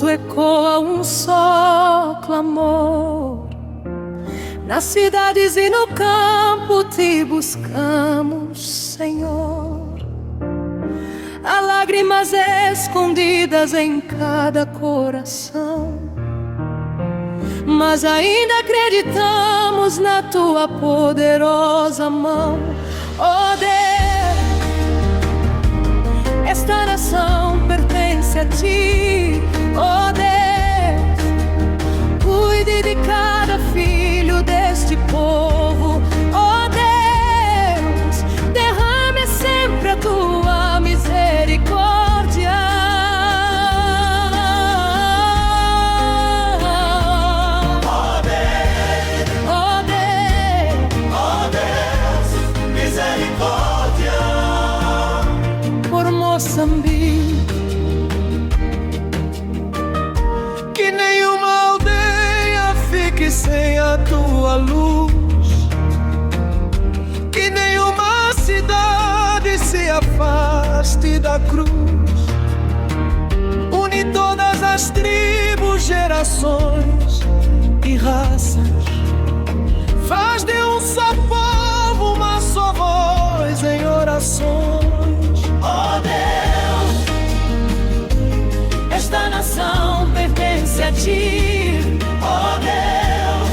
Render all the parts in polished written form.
alto ecoa um só clamor. Nas cidades e no campo te buscamos, Senhor. Há lágrimas escondidas em cada coração, mas ainda acreditamos na tua poderosa mão. Oh Deus, esta nação pertence a ti. Oh Deus, cuide de cada filho deste povo. Oh Deus, derrame sempre a tua misericórdia. Oh Deus, Oh Deus, oh Deus, misericórdia. por Moçambique. Que nenhuma aldeia fique sem a tua luz, que nenhuma cidade se afaste da cruz. Une todas as tribos, gerações e raças. Faz de um só povo uma só voz em orações. Oh Deus, Esta nação pertence a ti. oh Deus,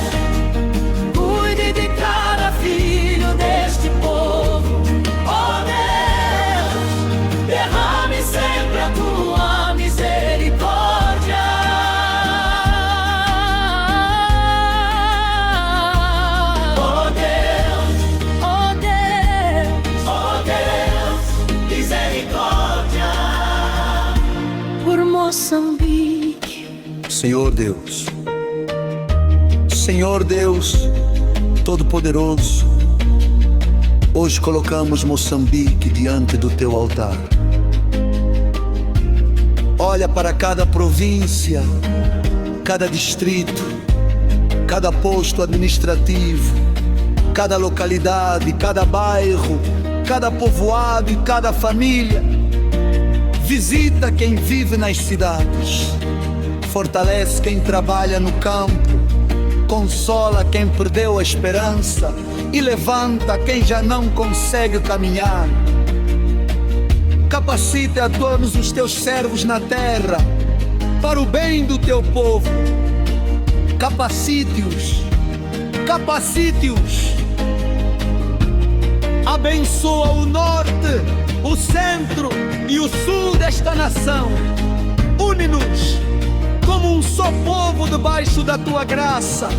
Cuide de cada filho deste povo. oh Deus, derrame sempre a tua misericórdia. Oh Deus, Oh Deus, oh Deus, misericórdia. por Moçambique. Senhor Deus, Senhor Deus Todo-Poderoso, hoje colocamos Moçambique diante do teu altar. Olha para cada província, cada distrito, cada posto administrativo, cada localidade, cada bairro, cada povoado e cada família. Visita quem vive nas cidades, fortalece quem trabalha no campo, consola quem perdeu a esperança e levanta quem já não consegue caminhar. Capacita a todos os teus servos na terra para o bem do teu povo. Capacite-os, capacite-os. Abençoa o norte, o centro e o sul desta nação. Une-nos como um só povo debaixo da tua graça.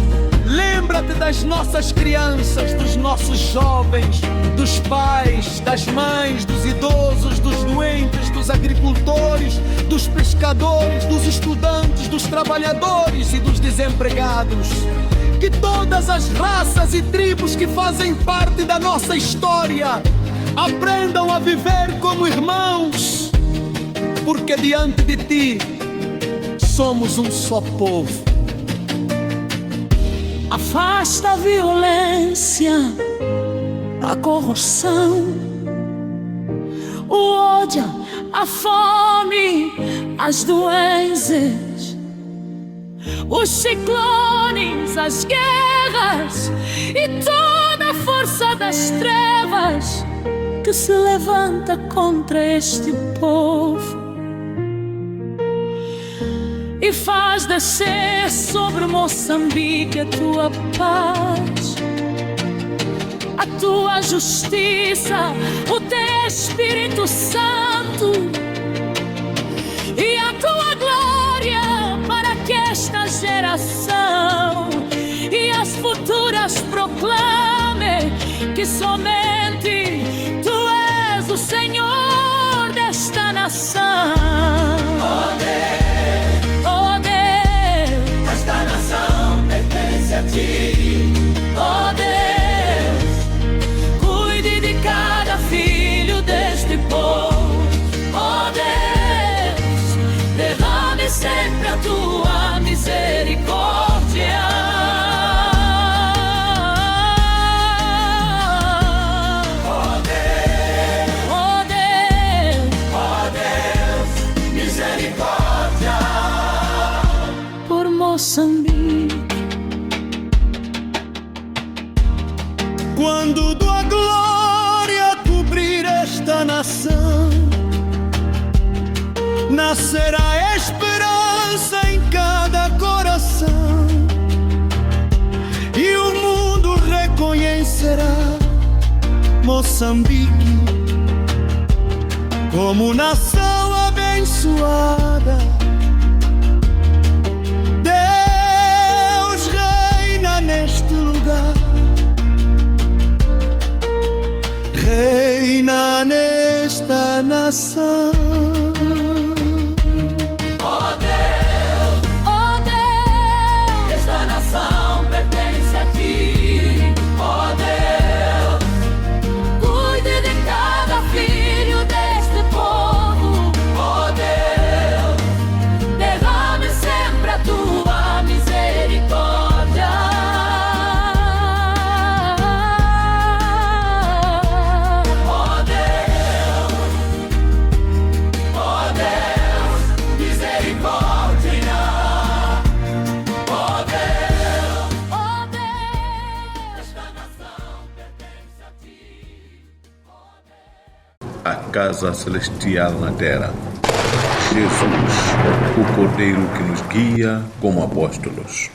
Lembra-te das nossas crianças, dos nossos jovens, dos pais, das mães, dos idosos, dos doentes, dos agricultores, dos pescadores, dos estudantes, dos trabalhadores e dos desempregados. Que todas as raças e tribos que fazem parte da nossa história aprendam a viver como irmãos, porque diante de ti somos um só povo. Afasta a violência, a corrupção, o ódio, a fome, as doenças, os ciclones, as guerras e toda a força das trevas que se levanta contra este povo. E faz descer sobre Moçambique a tua paz, a tua justiça, o teu Espírito Santo e a tua glória, para que esta geração e as futuras proclamem que somente Tu és o Senhor desta nação. Oh Deus, Oh Deus, esta nação pertence a ti. oh Deus, cuide de cada filho deste povo. Oh Deus, derrame sempre a tua misericórdia. Oh Deus, Oh Deus, oh Deus, misericórdia. Moçambique. Quando tua glória cobrir esta nação, nascerá esperança em cada coração, e o mundo reconhecerá Moçambique como nação abençoada. Deus reina neste lugar, reina nesta nação. Oh Deus, esta nação pertence a ti. Oh Deus, cuide de cada filho deste povo. Oh Deus, derrame sempre a tua misericórdia. Oh Deus, misericórdia. Oh Deus, esta nação pertence a ti. A casa celestial na terra. Jesus, o Cordeiro que nos guia como apóstolos.